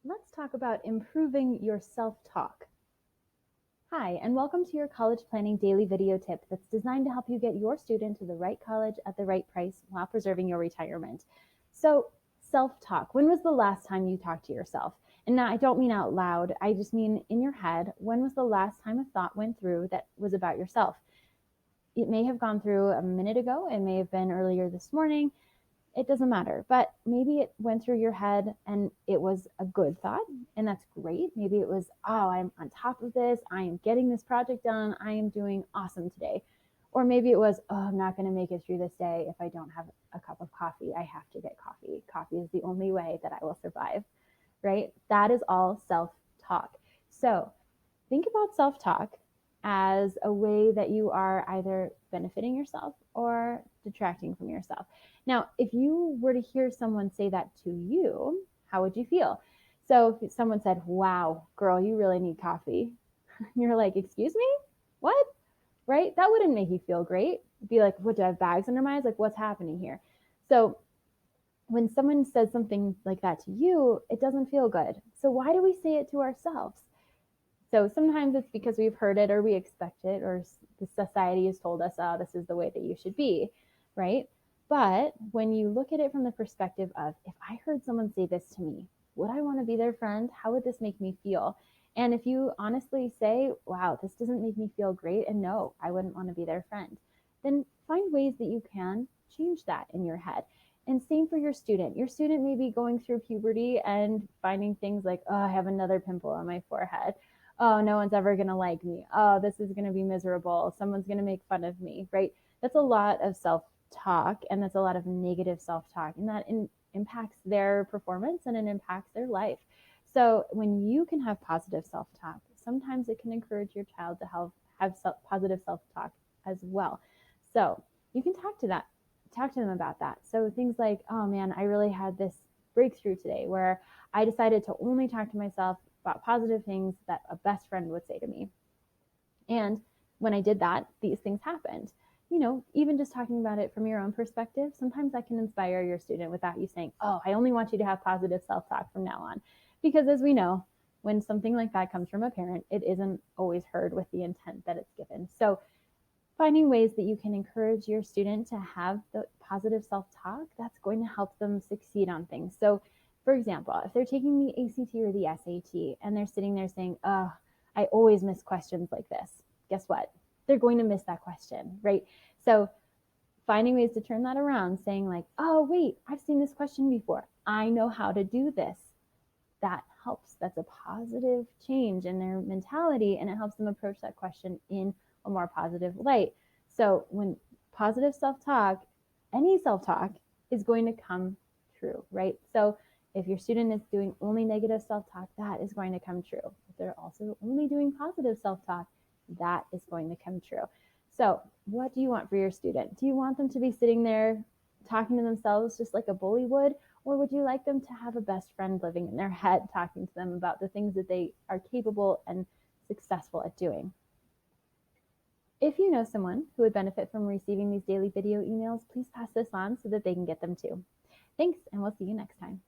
Let's talk about improving your self-talk. Hi, and welcome to your college planning daily video tip that's designed to help you get your student to the right college at the right price while preserving your retirement. So, self-talk. When was the last time you talked to yourself? And now I don't mean out loud, I just mean in your head. When was the last time a thought went through that was about yourself? It may have gone through a minute ago, it may have been earlier this morning, it doesn't matter. But maybe it went through your head and it was a good thought, and that's great. Maybe it was, oh, I'm on top of this. I am getting this project done. I am doing awesome today. Or maybe it was, oh, I'm not going to make it through this day if I don't have a cup of coffee. I have to get coffee. Coffee is the only way that I will survive, right? That is all self talk. So think about self talk as a way that you are either benefiting yourself or detracting from yourself. Now, if you were to hear someone say that to you, how would you feel? So if someone said, wow, girl, you really need coffee, you're like, excuse me? What? Right? That wouldn't make you feel great. Be like, what, do I have bags under my eyes? Like, what's happening here? So when someone says something like that to you, it doesn't feel good. So why do we say it to ourselves? So sometimes it's because we've heard it or we expect it, or the society has told us, oh, this is the way that you should be, right? But when you look at it from the perspective of, if I heard someone say this to me, would I want to be their friend? How would this make me feel? And if you honestly say, wow, this doesn't make me feel great, and no, I wouldn't want to be their friend, then find ways that you can change that in your head. And same for your student. Your student may be going through puberty and finding things like, oh, I have another pimple on my forehead. Oh, no one's ever going to like me. Oh, this is going to be miserable. Someone's going to make fun of me, right? That's a lot of self talk, and that's a lot of negative self talk, and that impacts their performance and it impacts their life. So when you can have positive self talk, sometimes it can encourage your child to have positive self talk as well. So you can talk to them about that. So things like, oh man, I really had this breakthrough today where I decided to only talk to myself about positive things that a best friend would say to me. And when I did that, these things happened. Even just talking about it from your own perspective, sometimes that can inspire your student without you saying, oh, I only want you to have positive self talk from now on. Because as we know, when something like that comes from a parent, it isn't always heard with the intent that it's given. So finding ways that you can encourage your student to have the positive self talk, that's going to help them succeed on things. So, for example, if they're taking the ACT or the SAT and they're sitting there saying, oh, I always miss questions like this, guess what? They're going to miss that question, right? So, finding ways to turn that around, saying, like, oh, wait, I've seen this question before. I know how to do this. That helps. That's a positive change in their mentality, and it helps them approach that question in a more positive light. So when positive self-talk, any self-talk is going to come true, right? So if your student is doing only negative self-talk, that is going to come true. If they're also only doing positive self-talk, that is going to come true. So what do you want for your student? Do you want them to be sitting there talking to themselves just like a bully would? Or would you like them to have a best friend living in their head, talking to them about the things that they are capable and successful at doing? If you know someone who would benefit from receiving these daily video emails, please pass this on so that they can get them too. Thanks, and we'll see you next time.